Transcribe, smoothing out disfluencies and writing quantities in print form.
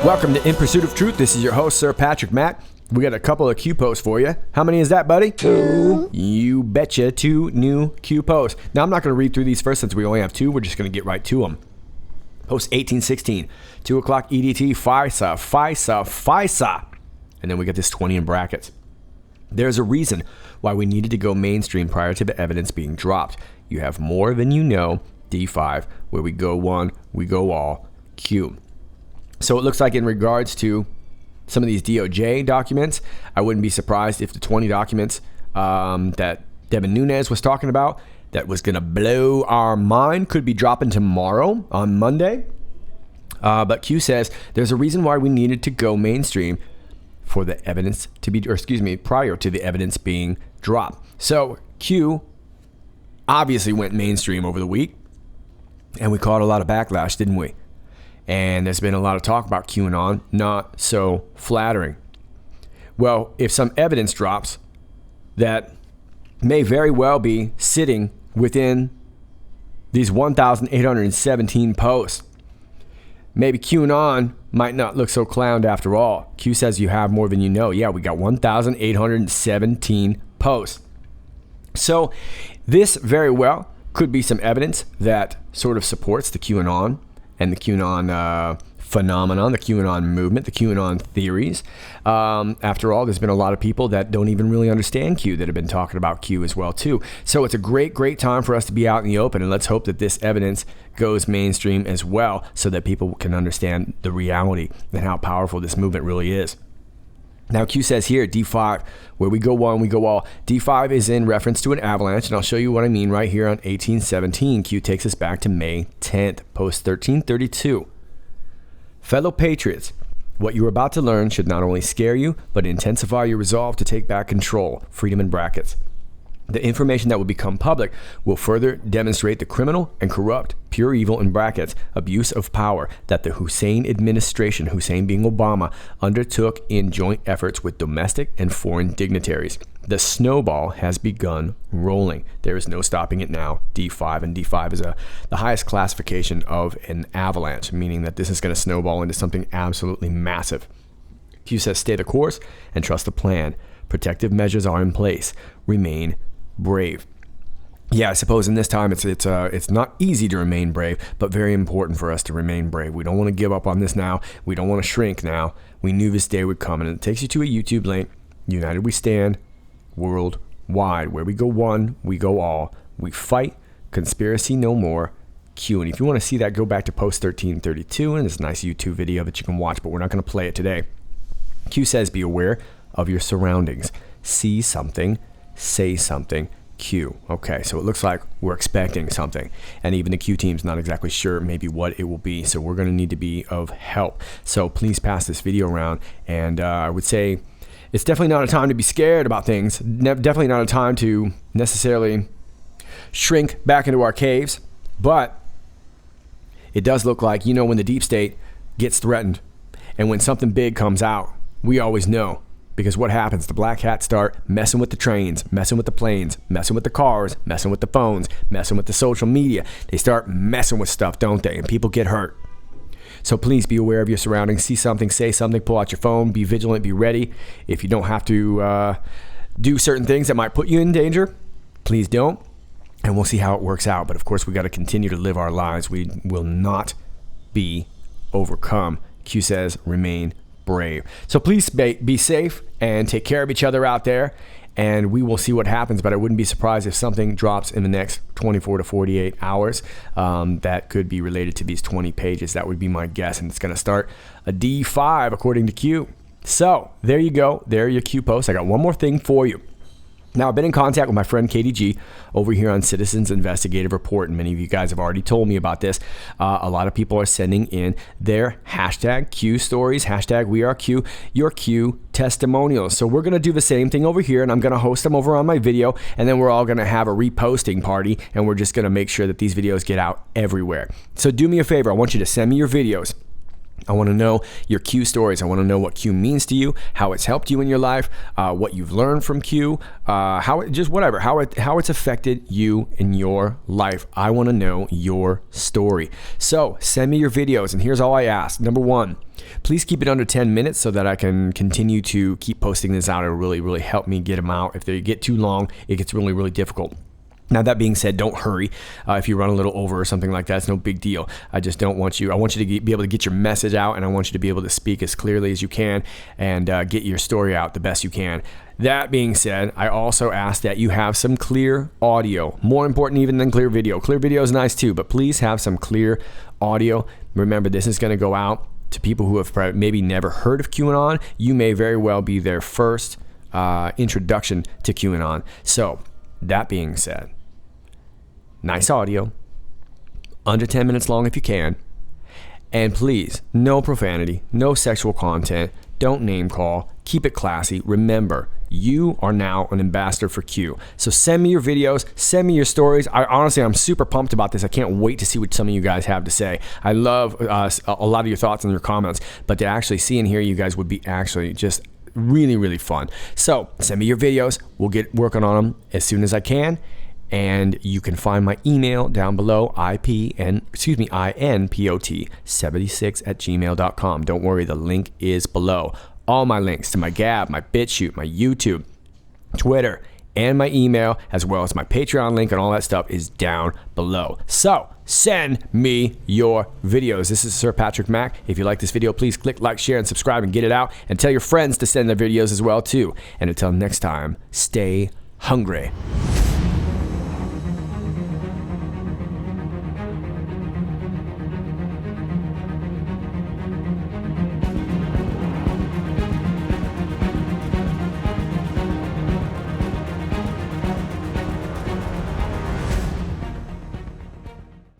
Welcome to In Pursuit of Truth. This is your host, Sir Patrick Mack. We got a couple of Q posts for you. How many is that, buddy? 2. You betcha, 2 new Q posts. Now, I'm not going to read through these first since we only have 2. We're just going to get right to them. Post 1816, 2 o'clock EDT, FISA. And then we get this 20 in brackets. There's a reason why we needed to go mainstream prior to the evidence being dropped. You have more than you know, D5, where we go one, we go all, Q. So it looks like in regards to some of these DOJ documents, I wouldn't be surprised if the 20 documents that Devin Nunes was talking about that was going to blow our mind could be dropping tomorrow on Monday. But Q says there's a reason why we needed to go mainstream for the evidence to be, prior to the evidence being dropped. So Q obviously went mainstream over the week, and we caught a lot of backlash, didn't we? And there's been a lot of talk about QAnon, not so flattering. Well, if some evidence drops that may very well be sitting within these 1,817 posts, maybe QAnon might not look so clowned after all. Q says you have more than you know. Yeah, we got 1,817 posts. So this very well could be some evidence that sort of supports the QAnon and the QAnon phenomenon, the QAnon movement, the QAnon theories. After all, there's been a lot of people that don't even really understand Q that have been talking about Q as well too. So it's a great time for us to be out in the open, and let's hope that this evidence goes mainstream as well so that people can understand the reality and how powerful this movement really is. Now Q says here, D5, where we go one, we go all. D5 is in reference to an avalanche, and I'll show you what I mean right here on 1817. Q takes us back to May 10th, post 1332. Fellow patriots, what you are about to learn should not only scare you, but intensify your resolve to take back control, freedom in brackets. The information that will become public will further demonstrate the criminal and corrupt, pure evil in brackets, abuse of power that the Hussein administration, Hussein being Obama, undertook in joint efforts with domestic and foreign dignitaries. The snowball has begun rolling. There is no stopping it now. D5, and D5 is the highest classification of an avalanche, meaning that this is going to snowball into something absolutely massive. Q says stay the course and trust the plan. Protective measures are in place. Remain brave. Yeah, I suppose in this time it's not easy to remain brave, but very important for us to remain brave. We don't want to give up on this now. We don't want to shrink now. We knew this day would come, and it takes you to a YouTube link. United we stand, worldwide. Where we go one, we go all. We fight. Conspiracy no more. Q. And if you want to see that, go back to post 1332, and there's a nice YouTube video that you can watch, but we're not going to play it today. Q says be aware of your surroundings. See something. Say something. Q. Okay, so it looks like we're expecting something, and even the Q team's not exactly sure maybe what it will be, so we're going to need to be of help. So please pass this video around, and I would say it's definitely not a time to be scared about things. Definitely not a time to necessarily shrink back into our caves, but it does look like, when the deep state gets threatened and when something big comes out, we always know. Because what happens? The black hats start messing with the trains, messing with the planes, messing with the cars, messing with the phones, messing with the social media. They start messing with stuff, don't they? And people get hurt. So please be aware of your surroundings. See something, say something, pull out your phone, be vigilant, be ready. If you don't have to do certain things that might put you in danger, please don't. And we'll see how it works out. But of course, we got to continue to live our lives. We will not be overcome. Q says, remain brave. So please be safe and take care of each other out there, and we will see what happens. But I wouldn't be surprised if something drops in the next 24 to 48 hours that could be related to these 20 pages. That would be my guess, and it's going to start a D5 according to Q. So there you go. There are your Q posts. I got one more thing for you. Now, I've been in contact with my friend KDG over here on Citizens Investigative Report, and many of you guys have already told me about this. A lot of people are sending in their hashtag Q stories, hashtag We Are Q, your Q testimonials. So we're going to do the same thing over here, and I'm going to host them over on my video, and then we're all going to have a reposting party, and we're just going to make sure that these videos get out everywhere. So do me a favor. I want you to send me your videos. I want to know your Q stories. I want to know what Q means to you, how it's helped you in your life, what you've learned from Q, how it's affected you in your life. I want to know your story. So send me your videos, and here's all I ask. Number one, please keep it under 10 minutes so that I can continue to keep posting this out. It'll really, really help me get them out. If they get too long, it gets really, really difficult. Now, that being said, don't hurry. If you run a little over or something like that, it's no big deal. I just don't want you. I want you to be able to get your message out, and I want you to be able to speak as clearly as you can and get your story out the best you can. That being said, I also ask that you have some clear audio. More important even than clear video. Clear video is nice too, but please have some clear audio. Remember, this is going to go out to people who have maybe never heard of QAnon. You may very well be their first introduction to QAnon. So, that being said, nice audio, under 10 minutes long if you can, and please, no profanity, no sexual content, don't name call, keep it classy. Remember, you are now an ambassador for Q. So send me your videos, send me your stories. I'm super pumped about this. I can't wait to see what some of you guys have to say. I love a lot of your thoughts and your comments, but to actually see and hear you guys would be actually just really, really fun. So send me your videos. We'll get working on them as soon as I can. And you can find my email down below, INPOT76@gmail.com. Don't worry, the link is below. All my links to my Gab, my BitChute, my YouTube, Twitter, and my email, as well as my Patreon link and all that stuff is down below. So send me your videos. This is Sir Patrick Mack. If you like this video, please click like, share, and subscribe and get it out. And tell your friends to send their videos as well too. And until next time, stay hungry.